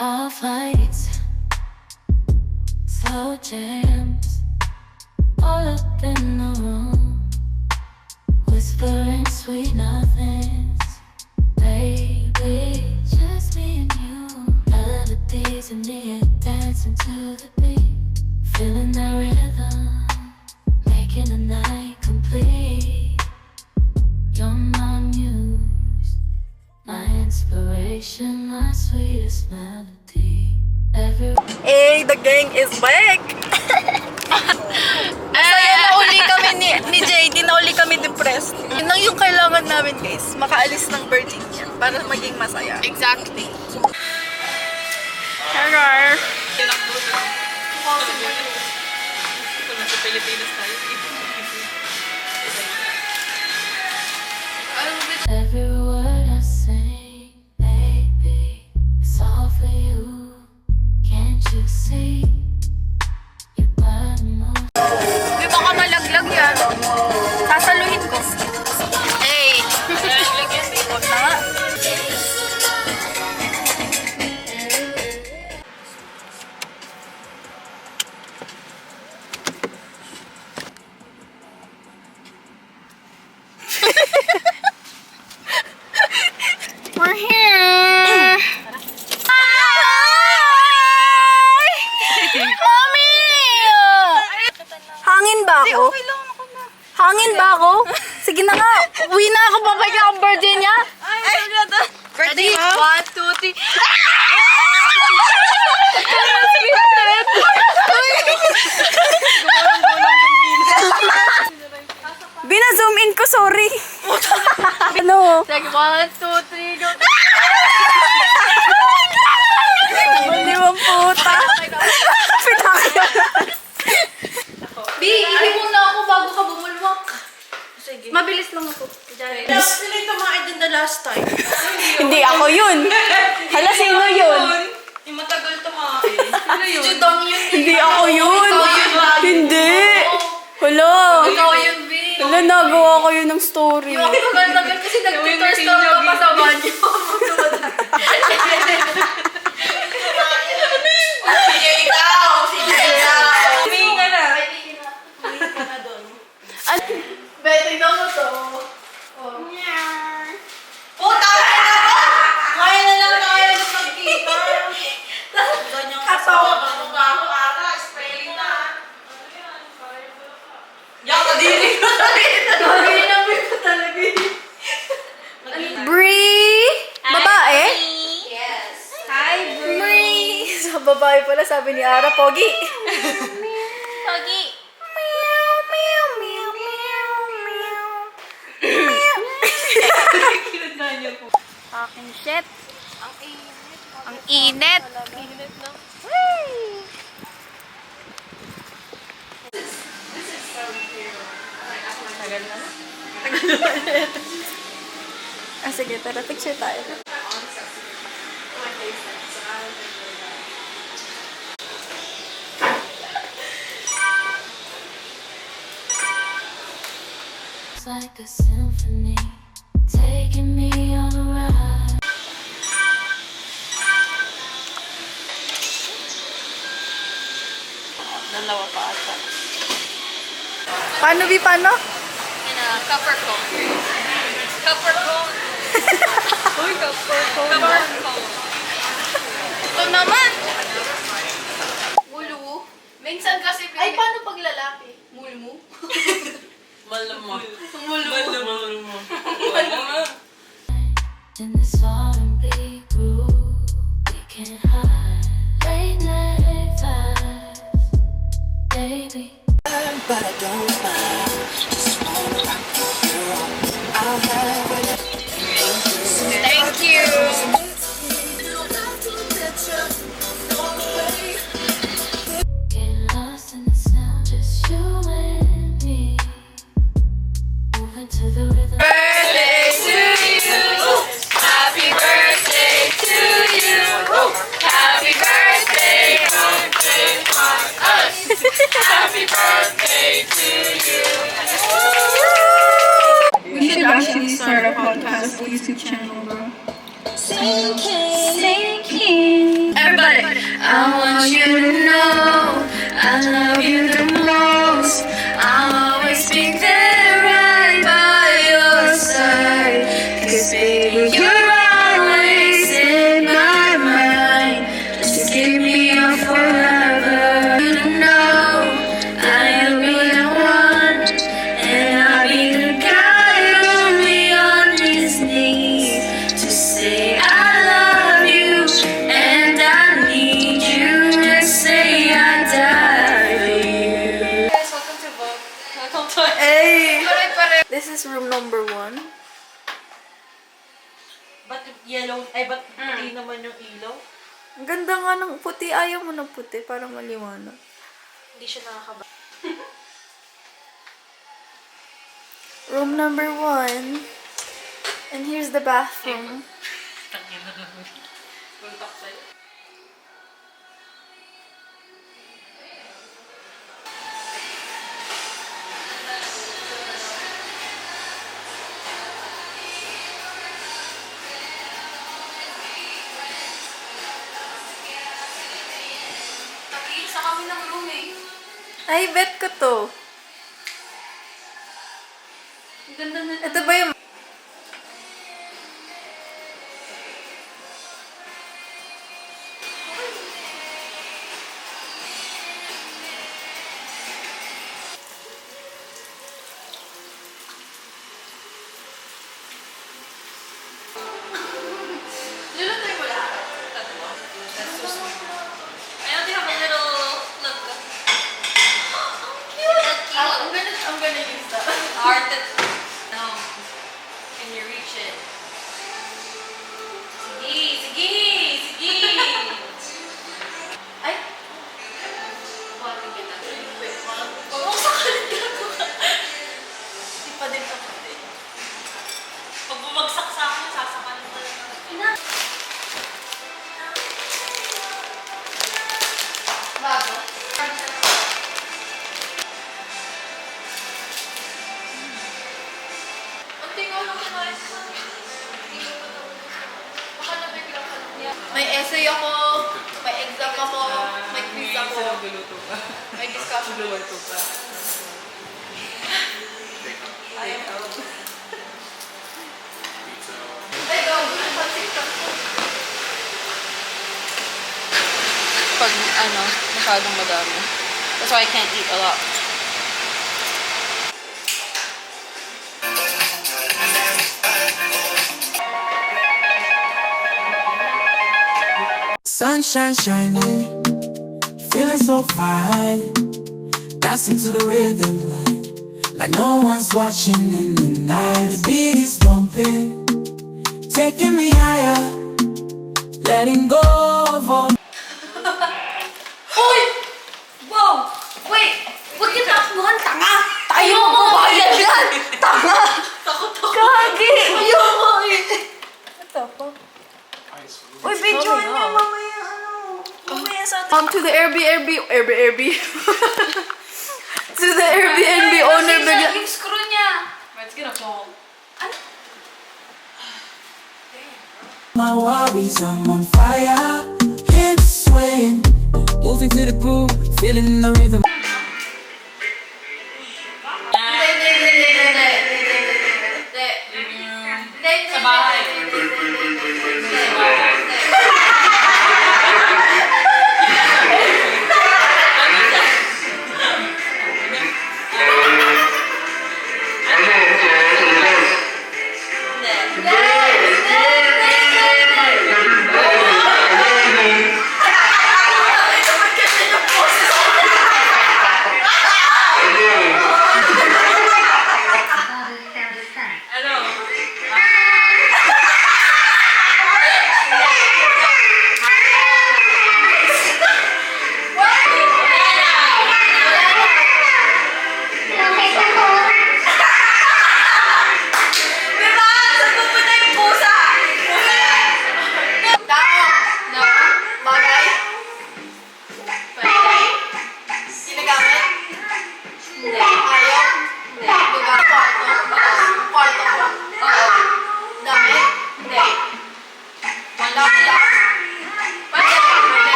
Our fights, slow jams, all up in the room, whispering sweet nothings. Baby, just me and you. Melodies in the air, dancing to the beat, feeling the rhythm, making the night complete. You're my muse, my inspiration, my sweetest melody. Hey, the gang is back! Masaya na uli kami ni JD, na uli kami depressed. Yun lang yung kailangan namin guys, makaalis ng Virginia para maging masaya. Exactly. Hello! Kung nasa Pilipinas tayo. Every word I sing, baby, it's all for you. Can't you see? You burn most. Di ba ka malaglag yan? Sasaluhin ko. Hey! Huwag na nga. We're here! Mommy! Hangin ba ako? Hangin ba ako? Sige na nga, uwi na ako, babalik na akong Virginia. Ready? 1, 2, 3. Bina-zoom in ko, sorry. Ano? Sige, 1, 2, 3, go. Hindi mo puta. Pinakyo. B, hindi muna ako bago ka bumulwak. Sige. Mabilis lang ako. Last nila yung tumakit din the last time. Hindi ako yun. Hala, sino yun? Yung matagal tumakit. Sino yun? Si Judong yun. Hindi ako yun. Hindi. Hala. Ikaw yun, B. Hala, nagawa ko yun ng story. Yung tagal kasi nag-Twitter story ka pa sa banyo. Sige ikaw! Sige ikaw! Humingi ka na. Humingi ka na doon. Betty, tignan mo to. Puta ka na ba? Ngayon na lang tayo magkita. Ganyang kasawa ka mo ata. Spelling na. Yan, kadiri ko talaga. Gagawin namin ko talaga. Bree! Babae? Yes. Hi, Bree! Sa babae pala, sabi ni Ara, Pogi. Pogi. Aking shit. Ang init. Ang init. Init na. Tagal na. Sige, tara, picture tayo. It's like a symphony, taking me on a ride. Dalawa pa ata. Paano, Bi? Paano? Copper cone. Copper cone. Uy, Copper cone. ito naman. Mulu. Minsan kasi... Ay, paano pag lalaki? Mulmu. Malamang. Mulmu. In this R&B groove, we can't hide. Late night vibes, baby. But I don't mind. Just wanna rock you. I'll have it. Thank you. Get lost in the sound, just you and me. Moving to the rhythm. Birthday to you. Happy birthday to you. Happy birthday on us. Happy birthday to you. We should actually start a podcast YouTube channel, bro. Sinking. I want you to know I love you the most. I'll always be there right by your side. 'Cause baby, you're always in my mind. Just give me your forever. You to know I'll be the one, and I'll be the guy who'll be on his knees to say I love you and I need you to say I die for you. Guys, welcome to Vogue. Welcome to Hey! This is room number 1. Ba't yellow? Ay, ba't puti naman yung ilaw? Ang ganda nga ng puti. Ayaw mo ng puti para maliwanag. Hindi siya nakakaba. Room number 1. And here's the bathroom. Nag-iisa kami ng room eh. Ay, bet ko to. Ang ganda na. Ito ba yung... Lulutoy mo lahat. I only have a little look. I'm gonna use that. Heart that no. Can you reach it? Sige. Ay. Bakit kita? Huwag mo sakalit ka ko. Di pa din kaputi. Pag bumagsak sa akin, sasakalin ko lang. Ina. Bago. Unti ko lang kumain sa baka nabigla ka niya. May essay ako, may exam ako, may quiz ako, may discussion. Ay, go. Pag-tiktok ko. pag masyadong madami. That's why I can't eat a lot. Sunshine shining, feeling so fine. Dancing to the rhythm like no one's watching in the night. The beat is bumping, taking me higher, letting go of all. Uy! Wow! Wait! Huwag yung takbuhan, tanga! Tayo mo bayad yan! Tanga! Takot ako. Kagi! Ayoko eh! What the fuck? Uy, video niyo mamaya mamaya sa to the Airbnb to the Airbnb owner bigla. Yung screw niya! It's gonna fall. My worries, I'm on fire, hips swaying, moving to the groove, feeling the rhythm. Sa bahay.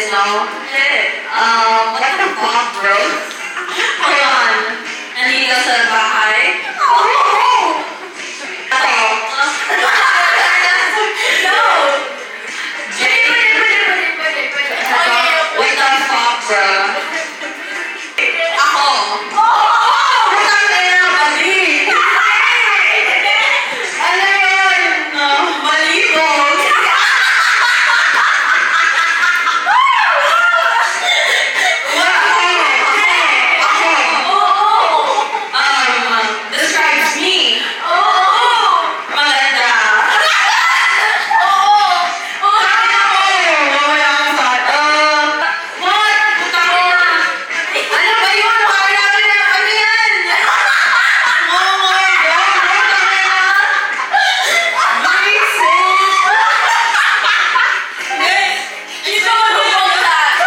you know? What the fuck, bro? Hold on. Nandito sa bahay? No! Jay? What the fuck, bro? Ako? Putang ina, mali! Ano yun? Malibog! Describes me. Maganda. Mamaya akong fat. What? Putang ina. Ano ba yun? Kaya na. Ano yan? Oh my God. Putang ina. Racist. Ito ano yung that?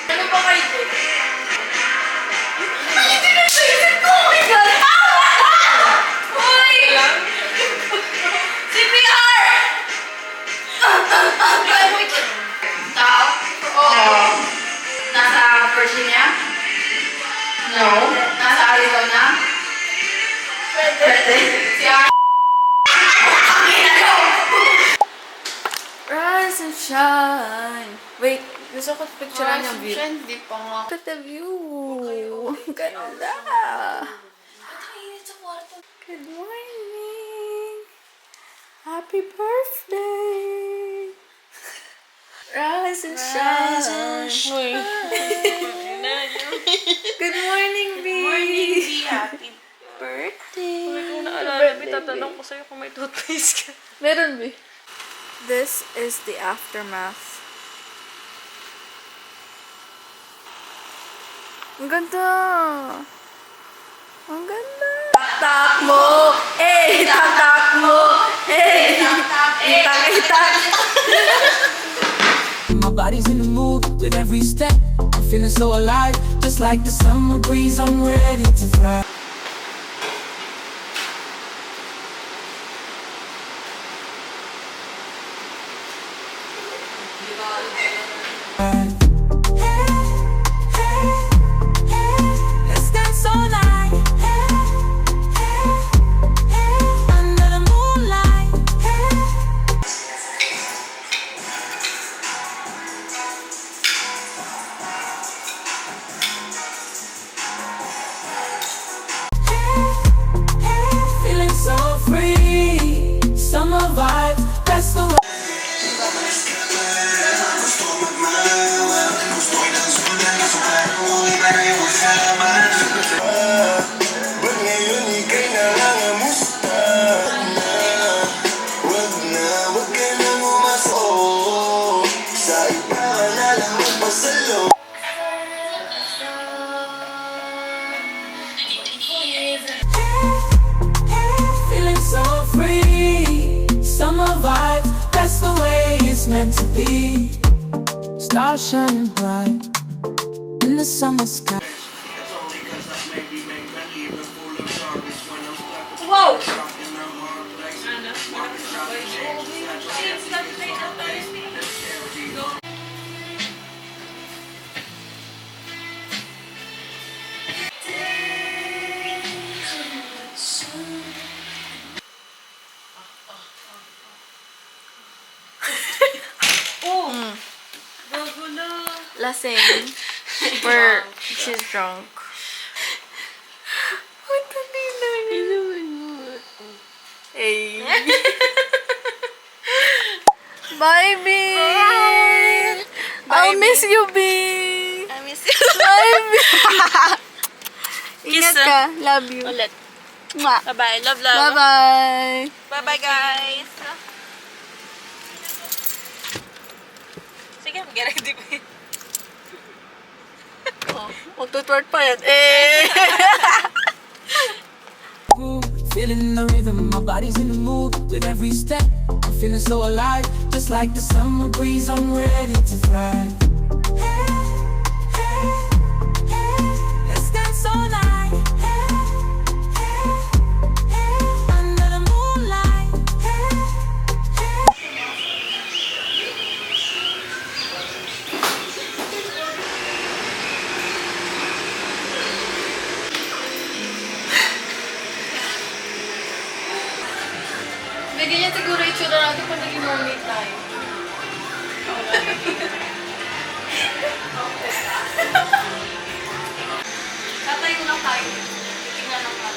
Ano ba kayo din? CPR! Tao? Oo. Nasa Virginia? No. Nasa Arizona? Pwede. Si Ar... Rise and shine. Wait, gusto ko picturean yung view. Hindi pa nga. Look at the view. Ang ganda. Good morning. Happy birthday. Rise and shine. Uy. Good morning, B. Happy birthday. Kung naalala, tatanong ko sa'yo kung may toothpaste ka. Meron, B. This is the aftermath. Ang ganda. Ang ganda. Tak mo. Eh, tak mo. Eh, itak. My body's in the mood with every step. I'm feeling so alive, just like the summer breeze. I'm ready to fly. Let's dance all night. Under the moonlight. Feeling so free. Summer vibe, that's the way. Ba't ngayon ika'y nangangamusta na? Wag ka nang umaso. Sa iba ka na lang magpasalo. Feeling so free. Summer vibe, that's the way it's meant to be. Stars shining bright in the summer sky. Wow! Lasing. Where she's drunk. What did he do? Hey. Bye, B. I'll miss you, B. I miss you. Bye, B. Ingat Kiss, ka. Love you. Ulit. Mwah. Bye-bye. Love, love. Bye-bye. Bye-bye, guys. Sige, get ready pa yun. Magtutwort pa yan. Eh. Feeling the rhythm, my body's in the mood with every step. I'm feeling so alive, just like the summer breeze. I'm ready to fly. Let's dance all night. Under the moonlight. ganyan siguro yung tsura natin pag naging mermaid tayo. Tatayo lang tayo. Tingnan lang tayo.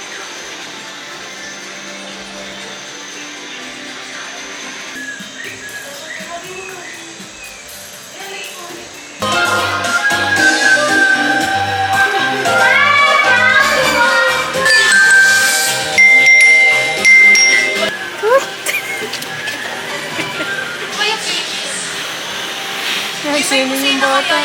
Nag-swimming yung bata.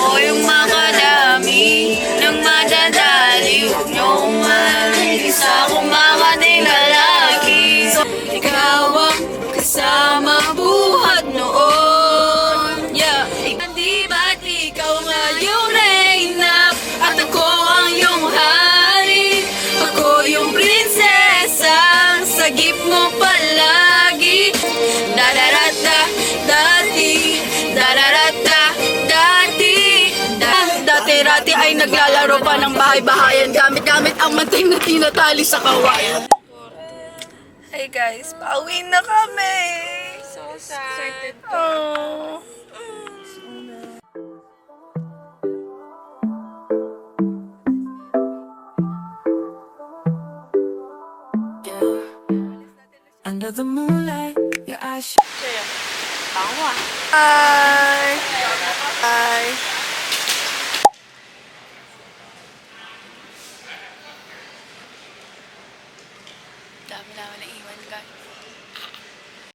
O yung makadami ng madadali, huwag niyong marinig sa akong mga nilalaki. Ikaw ang kasama buhat noon. Yeah. Di ba't ikaw ngayong reyna at ako ang iyong hari? Ako yung prinsesang sagip mo palagi. Dararata, dati, dararata, dati. Dati-rati ay naglalaro pa ng bahay-bahayan gamit-gamit ang manting na tinatali sa kawayan. Hey guys, pauwi na kami! So Excited. Oh. Under the moonlight, your eyes shine. Bye! Bye!